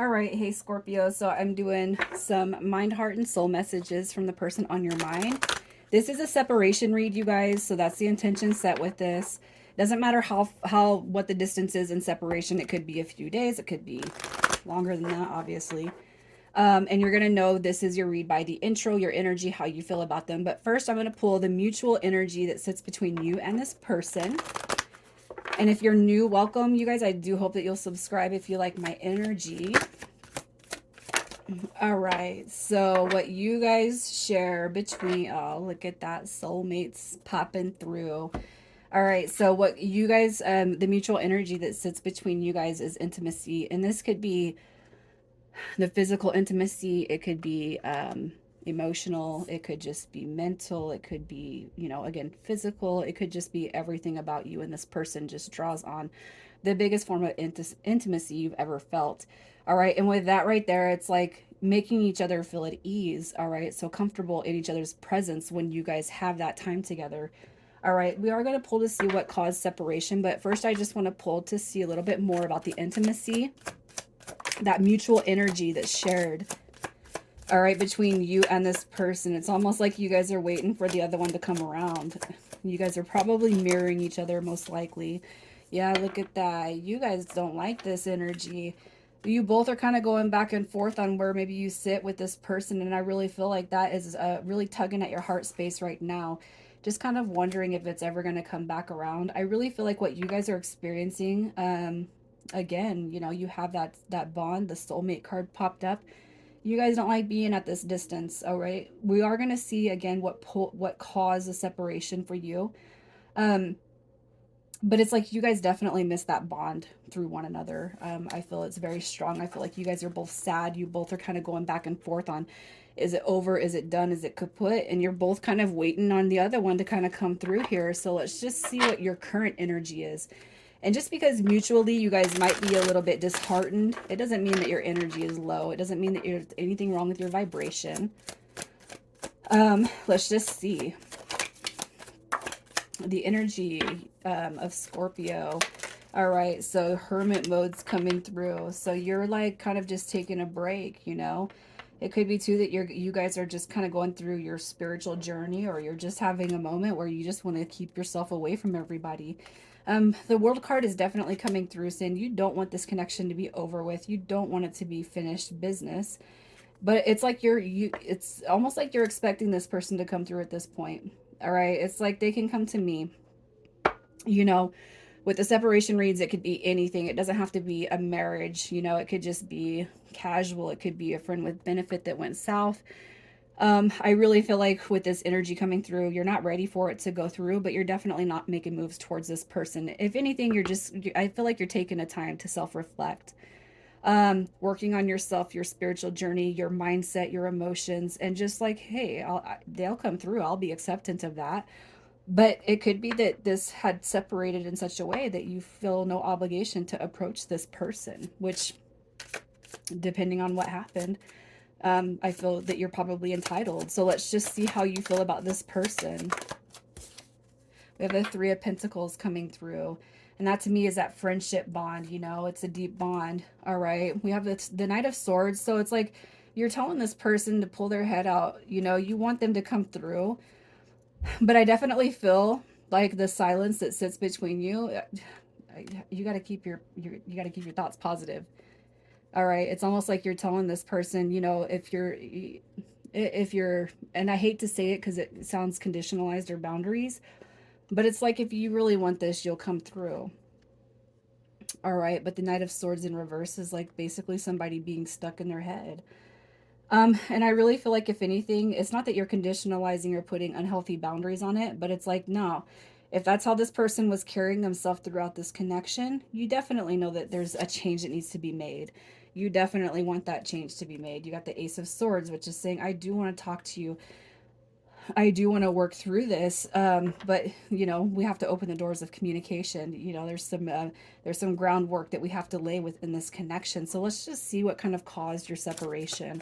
All right, hey Scorpio. So I'm doing some mind, heart, and soul messages from the person on your mind. This is a separation read, you guys. So that's the intention set with this. Doesn't matter how what the distance is in separation. It could be a few days. It could be longer than that, obviously. And you're gonna know this is your read by the intro, your energy, how you feel about them. But first, I'm gonna pull the mutual energy that sits between you and this person. And if you're new, welcome, you guys. I do hope that you'll subscribe if you like my energy. All right, so what you guys share between, oh, look at that, soulmates popping through. All right, so what you guys, the mutual energy that sits between you guys is intimacy. And this could be the physical intimacy, it could be emotional, it could just be mental, it could be, again, physical, it could just be everything about you. And this person just draws on the biggest form of intimacy you've ever felt. All right, and with that right there, it's like making each other feel at ease. All right, so comfortable in each other's presence when you guys have that time together. All right, we are going to pull to see what caused separation, but first I just want to pull to see a little bit more about the intimacy, that mutual energy that's shared, all right, between you and this person. It's almost like you guys are waiting for the other one to come around. You guys are probably mirroring each other, most likely. Yeah, look at that. You guys don't like this energy. You both are kind of going back and forth on where maybe you sit with this person, and I really feel like that is really tugging at your heart space right now. Just kind of wondering if it's ever going to come back around. I really feel like what you guys are experiencing, again, you have that bond. The soulmate card popped up. You guys don't like being at this distance. All right, we are going to see again what caused the separation for you. um but it's like you guys definitely miss that bond through one another. I feel it's very strong. I feel like you guys are both sad. You both are kind of going back and forth on, is it over, is it done, is it kaput, and you're both kind of waiting on the other one to kind of come through here. So let's just see what your current energy is. And just because mutually you guys might be a little bit disheartened, it doesn't mean that your energy is low. It doesn't mean that there's anything wrong with your vibration. Let's just see the energy of Scorpio. All right, so hermit mode's coming through. So you're like kind of just taking a break, It could be too that you guys are just kind of going through your spiritual journey, or you're just having a moment where you just want to keep yourself away from everybody. The world card is definitely coming through, saying you don't want this connection to be over with. You don't want it to be finished business. But it's like it's almost like you're expecting this person to come through at this point. All right, it's like they can come to me, you know with the separation reads. It could be anything. It doesn't have to be a marriage. It could just be casual. It could be a friend with benefit that went south. I really feel like with this energy coming through, you're not ready for it to go through, but you're definitely not making moves towards this person. If anything, I feel like you're taking a time to self-reflect, working on yourself, your spiritual journey, your mindset, your emotions, and just like, hey, they'll come through. I'll be acceptant of that. But it could be that this had separated in such a way that you feel no obligation to approach this person, which, depending on what happened, I feel that you're probably entitled. So let's just see how you feel about this person. We have the Three of Pentacles coming through. And that to me is that friendship bond, it's a deep bond. All right. We have the Knight of Swords. So it's like you're telling this person to pull their head out. You want them to come through. But I definitely feel like the silence that sits between you, you got to keep you got to keep your thoughts positive. All right. It's almost like you're telling this person, if you're, and I hate to say it because it sounds conditionalized or boundaries, but it's like if you really want this, you'll come through. All right. But the Knight of Swords in reverse is like basically somebody being stuck in their head. And I really feel like if anything, it's not that you're conditionalizing or putting unhealthy boundaries on it, but it's like, no, if that's how this person was carrying themselves throughout this connection, you definitely know that there's a change that needs to be made. You definitely want that change to be made. You got the Ace of Swords, which is saying, I do want to talk to you. I do want to work through this, but we have to open the doors of communication. There's some groundwork that we have to lay within this connection. So let's just see what kind of caused your separation.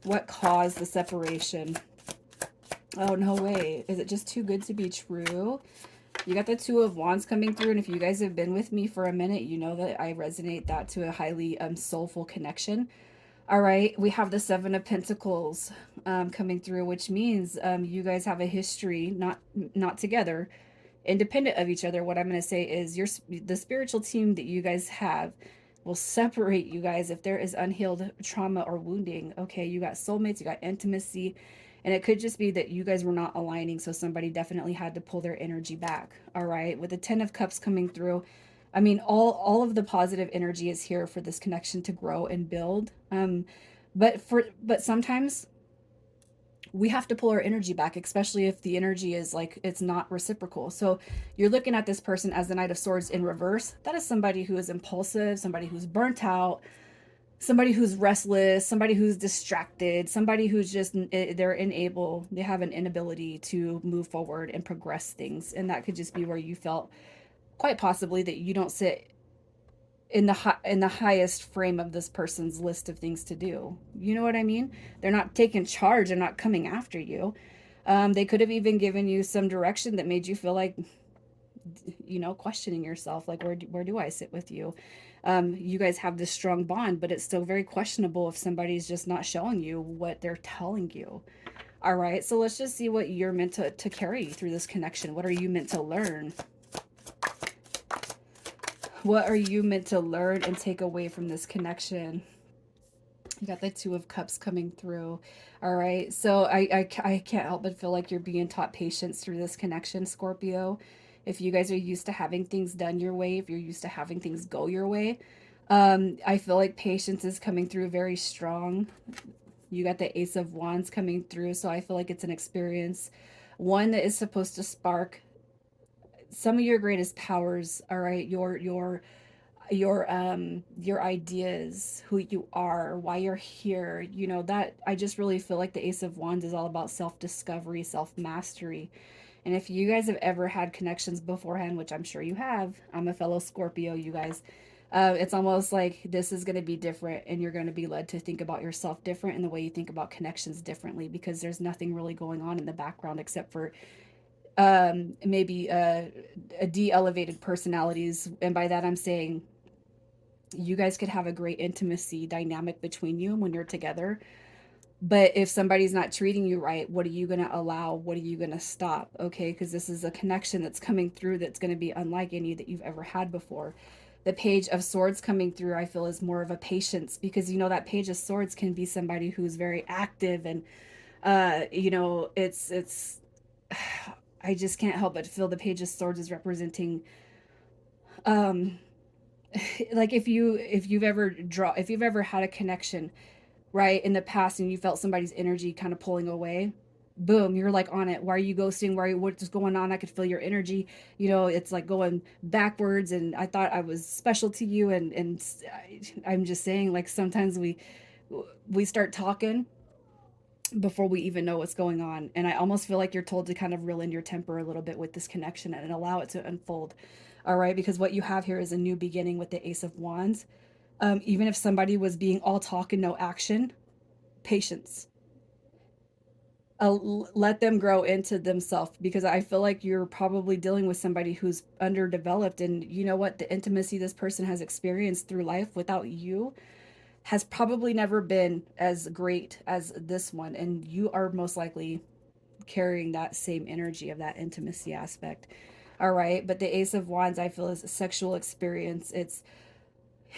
What caused the separation? Oh, no way. Is it just too good to be true? You got the Two of Wands coming through, and if you guys have been with me for a minute, you know that I resonate that to a highly soulful connection. All right, we have the Seven of Pentacles coming through, which means you guys have a history, not together, independent of each other. What I'm going to say is the spiritual team that you guys have will separate you guys if there is unhealed trauma or wounding. Okay, you got soulmates, you got intimacy, and it could just be that you guys were not aligning, so somebody definitely had to pull their energy back. All right, with the 10 of Cups coming through, I mean, all of the positive energy is here for this connection to grow and build. But sometimes we have to pull our energy back, especially if the energy is like it's not reciprocal. So you're looking at this person as the Knight of Swords in reverse. That is somebody who is impulsive, somebody who's burnt out, somebody who's restless, somebody who's distracted, somebody who's just they have an inability to move forward and progress things. And that could just be where you felt quite possibly that you don't sit in the highest frame of this person's list of things to do. You know what I mean? They're not taking charge, they're not coming after you. They could have even given you some direction that made you feel like, questioning yourself, like where do I sit with you? You guys have this strong bond, but it's still very questionable if somebody's just not showing you what they're telling you. All right, so let's just see what you're meant to carry through this connection. What are you meant to learn? What are you meant to learn and take away from this connection? You got the Two of Cups coming through. All right. So I can't help but feel like you're being taught patience through this connection, Scorpio. If you guys are used to having things done your way, if you're used to having things go your way, I feel like patience is coming through very strong. You got the Ace of Wands coming through. So I feel like it's an experience, one that is supposed to spark some of your greatest powers. All right. Your ideas, who you are, why you're here. That I just really feel like the Ace of Wands is all about self-discovery, self-mastery. And if you guys have ever had connections beforehand, which I'm sure you have, I'm a fellow Scorpio, you guys, it's almost like this is going to be different, and you're going to be led to think about yourself different and the way you think about connections differently, because there's nothing really going on in the background except for maybe a de-elevated personalities. And by that I'm saying you guys could have a great intimacy dynamic between you when you're together. But if somebody's not treating you right, what are you going to allow? What are you going to stop? Okay, because this is a connection that's coming through that's going to be unlike any that you've ever had before. The Page of Swords coming through, I feel, is more of a patience, because that Page of Swords can be somebody who's very active, and it's I just can't help but feel the Page of Swords is representing um like if you've ever had a connection right in the past and you felt somebody's energy kind of pulling away, boom, you're like on it. Why are you ghosting? What's going on? I could feel your energy. It's like going backwards, and I thought I was special to you. And I'm just saying, like, sometimes we start talking before we even know what's going on. And I almost feel like you're told to kind of reel in your temper a little bit with this connection and allow it to unfold. All right, because what you have here is a new beginning with the Ace of Wands. Even if somebody was being all talk and no action, patience. Let them grow into themselves, because I feel like you're probably dealing with somebody who's underdeveloped. And you know what? The intimacy this person has experienced through life without you has probably never been as great as this one. And you are most likely carrying that same energy of that intimacy aspect. All right. But the Ace of Wands, I feel, is a sexual experience. It's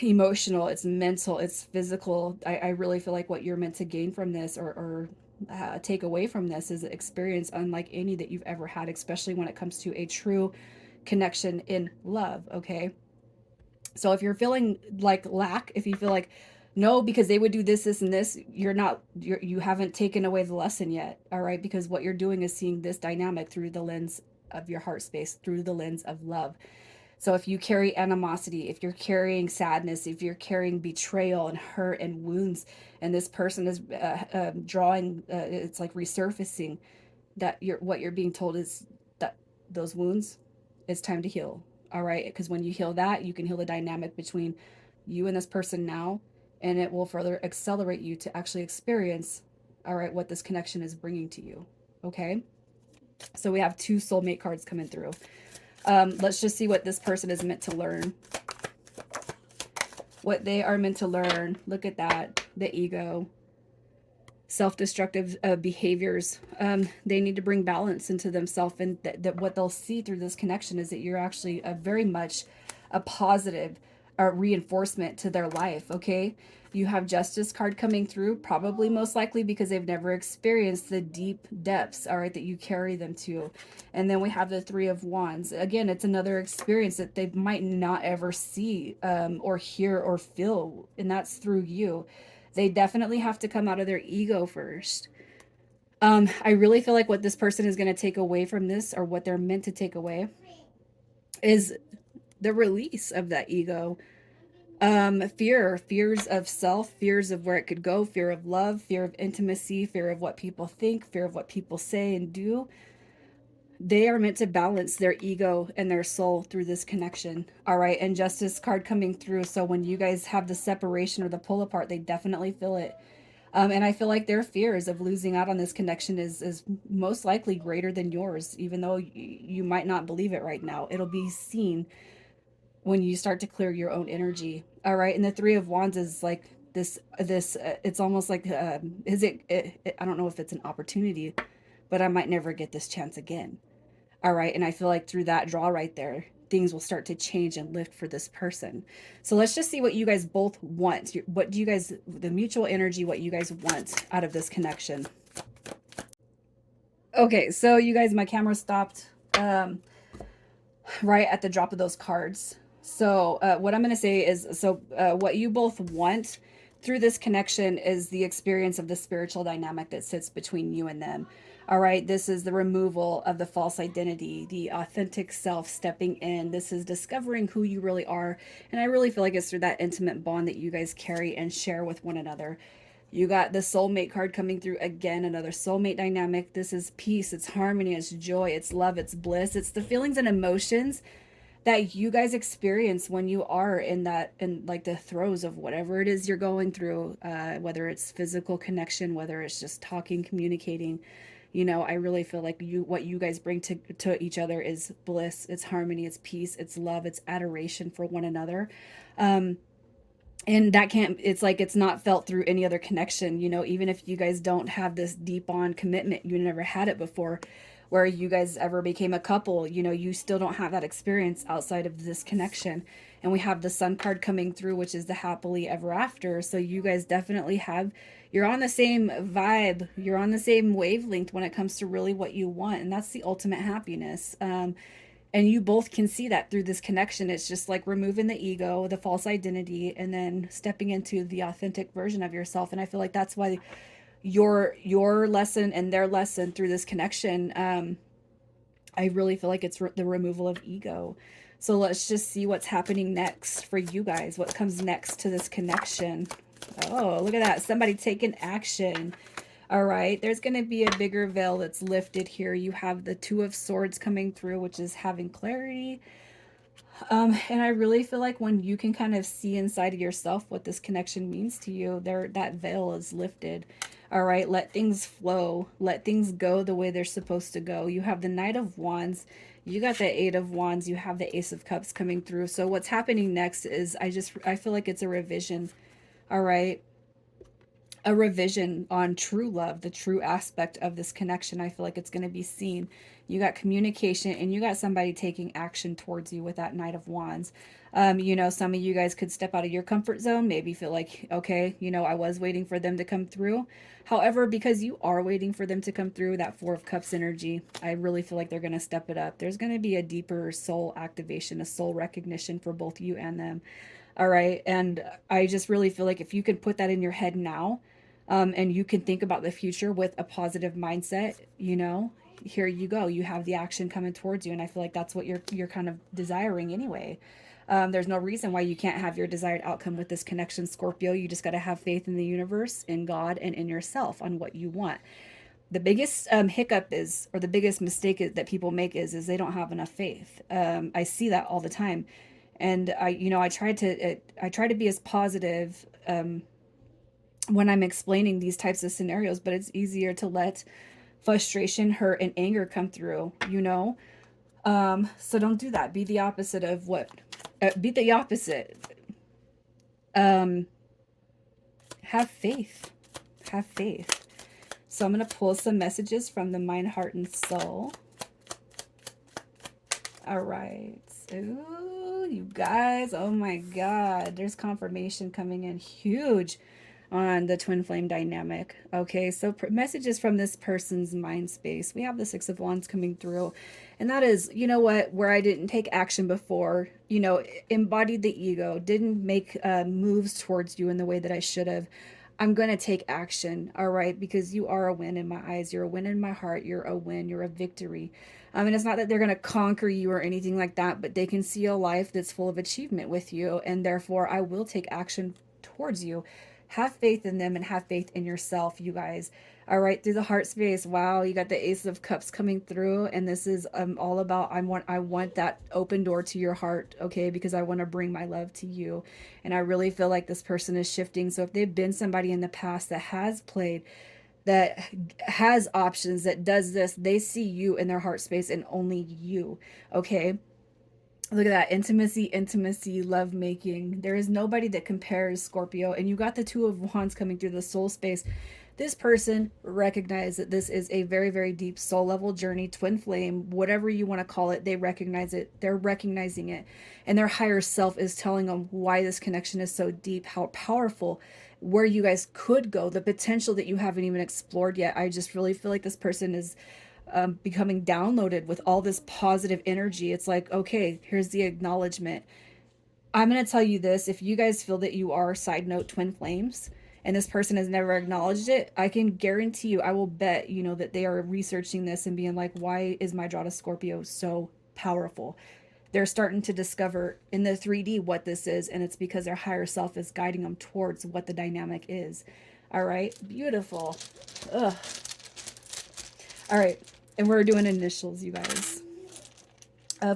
emotional, it's mental, it's physical. I really feel like what you're meant to gain from this, or take away from this, is an experience unlike any that you've ever had, especially when it comes to a true connection in love. Okay. So if you're feeling like lack, if you feel like, no, because they would do this and this, you haven't taken away the lesson yet. All right. Because what you're doing is seeing this dynamic through the lens of your heart space, through the lens of love. So if you carry animosity, if you're carrying sadness, if you're carrying betrayal and hurt and wounds, and this person is drawing, it's like resurfacing, that what you're being told is that those wounds, it's time to heal. All right, because when you heal that, you can heal the dynamic between you and this person now, and it will further accelerate you to actually experience, all right, what this connection is bringing to you. Okay, so we have two soulmate cards coming through. Let's just see what this person is meant to learn. What they are meant to learn. Look at that. The ego. Self-destructive behaviors. They need to bring balance into themselves, and that what they'll see through this connection is that you're actually a very much a positive reinforcement to their life. Okay, you have justice card coming through, probably most likely because they've never experienced the deep depths, all right, that you carry them to. And then we have the Three of Wands. Again, it's another experience that they might not ever see or hear or feel, and that's through you. They definitely have to come out of their ego first. I really feel like what this person is going to take away from this, or what they're meant to take away, is the release of that ego. Fears of self, fears of where it could go, fear of love, fear of intimacy, fear of what people think, fear of what people say and do. They are meant to balance their ego and their soul through this connection. All right. And Justice card coming through. So when you guys have the separation or the pull apart, they definitely feel it. And I feel like their fears of losing out on this connection is most likely greater than yours, even though you might not believe it right now. It'll be seen when you start to clear your own energy. All right. And the Three of Wands is like this, it's almost like, I don't know if it's an opportunity, but I might never get this chance again. All right. And I feel like through that draw right there, things will start to change and lift for this person. So let's just see what you guys both want. What do you guys, the mutual energy, what you guys want out of this connection? Okay. So you guys, my camera stopped right at the drop of those cards. So what I'm going to say is, what you both want through this connection is the experience of the spiritual dynamic that sits between you and them. All right, this is the removal of the false identity, the authentic self stepping in. This is discovering who you really are. And I really feel like it's through that intimate bond that you guys carry and share with one another. You got the soulmate card coming through again, another soulmate dynamic. This is peace, it's harmony, it's joy, it's love, it's bliss. It's the feelings and emotions that you guys experience when you are in that, in like the throes of whatever it is you're going through, whether it's physical connection, whether it's just talking, communicating. I really feel like what you guys bring to each other is bliss, it's harmony, it's peace, it's love, it's adoration for one another. Um, and that can't, it's like it's not felt through any other connection. Even if you guys don't have this deep on commitment, you never had it before where you guys ever became a couple, you still don't have that experience outside of this connection. And we have the Sun card coming through, which is the happily ever after. So you guys definitely have, you're on the same vibe, you're on the same wavelength when it comes to really what you want, and that's the ultimate happiness. And you both can see that through this connection. It's just like removing the ego, the false identity, and then stepping into the authentic version of yourself. And I feel like that's why your lesson and their lesson through this connection, I really feel like it's the removal of ego. So let's just see what's happening next for you guys. What comes next to this connection? Oh, look at that. Somebody taking action. All right, there's going to be a bigger veil that's lifted here. You have the Two of Swords coming through, which is having clarity. And I really feel like when you can kind of see inside of yourself what this connection means to you, that veil is lifted. All right, let things flow. Let things go the way they're supposed to go. You have the Knight of Wands. You got the Eight of Wands. You have the Ace of Cups coming through. So what's happening next is I feel like it's a revision. All right, a revision on true love, the true aspect of this connection. I feel like it's going to be seen. You got communication, and you got somebody taking action towards you with that Knight of Wands. Some of you guys could step out of your comfort zone, maybe feel like, okay, I was waiting for them to come through. However, because you are waiting for them to come through, that Four of Cups energy, I really feel like they're going to step it up. There's going to be a deeper soul activation, a soul recognition for both you and them. All right. And I just really feel like if you can put that in your head now, and you can think about the future with a positive mindset, here you go. You have the action coming towards you. And I feel like that's what you're kind of desiring anyway. There's no reason why you can't have your desired outcome with this connection, Scorpio. You just got to have faith in the universe, in God, and in yourself on what you want. The biggest hiccup is, or the biggest mistake that people make is they don't have enough faith. I see that all the time. And I try to be as positive when I'm explaining these types of scenarios, but it's easier to let frustration, hurt, and anger come through. So don't do that. Be the opposite of what, be the opposite. Um, have faith. Have faith. So I'm going to pull some messages from the mind, heart, and soul. All right. Ooh, you guys. Oh my God. There's confirmation coming in huge on the twin flame dynamic. Okay, so messages from this person's mind space. We have the Six of Wands coming through, and that is, you know what, where I didn't take action before, you know, embodied the ego, didn't make moves towards you in the way that I should have. I'm going to take action, all right, because you are a win in my eyes. You're a win in my heart. You're a win. You're a victory. And it's not that they're going to conquer you or anything like that, but they can see a life that's full of achievement with you. And therefore, I will take action towards you. Have faith in them and have faith in yourself, you guys. All right, through the heart space. Wow, you got the Ace of Cups coming through, and this is all about I want that open door to your heart, okay? Because I want to bring my love to you, and I really feel like this person is shifting. So if they've been somebody in the past that has played, that has options, that does this, they see you in their heart space and only you, okay? Look at that. Intimacy, intimacy, love making. There is nobody that compares, Scorpio. And you got the Two of Wands coming through the soul space. This person recognizes that this is a very, very deep soul level journey, twin flame, whatever you want to call it. They recognize it. They're recognizing it. And their higher self is telling them why this connection is so deep, how powerful, where you guys could go, the potential that you haven't even explored yet. I just really feel like this person is becoming downloaded with all this positive energy. It's like, okay, here's the acknowledgement. I'm going to tell you this. If you guys feel that you are, side note, twin flames, and this person has never acknowledged it, I can guarantee you, I will bet, you know, that they are researching this and being like, why is my draw to Scorpio so powerful? They're starting to discover in the 3D what this is, and it's because their higher self is guiding them towards what the dynamic is. All right, beautiful. Ugh. All right, and we're doing initials, you guys.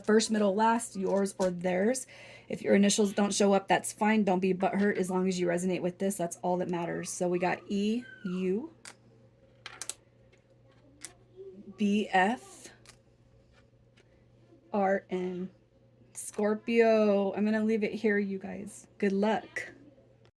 First, middle, last, yours or theirs. If your initials don't show up, that's fine. Don't be butthurt as long as you resonate with this. That's all that matters. So we got E, U, B, F, R, N. Scorpio. I'm going to leave it here, you guys. Good luck.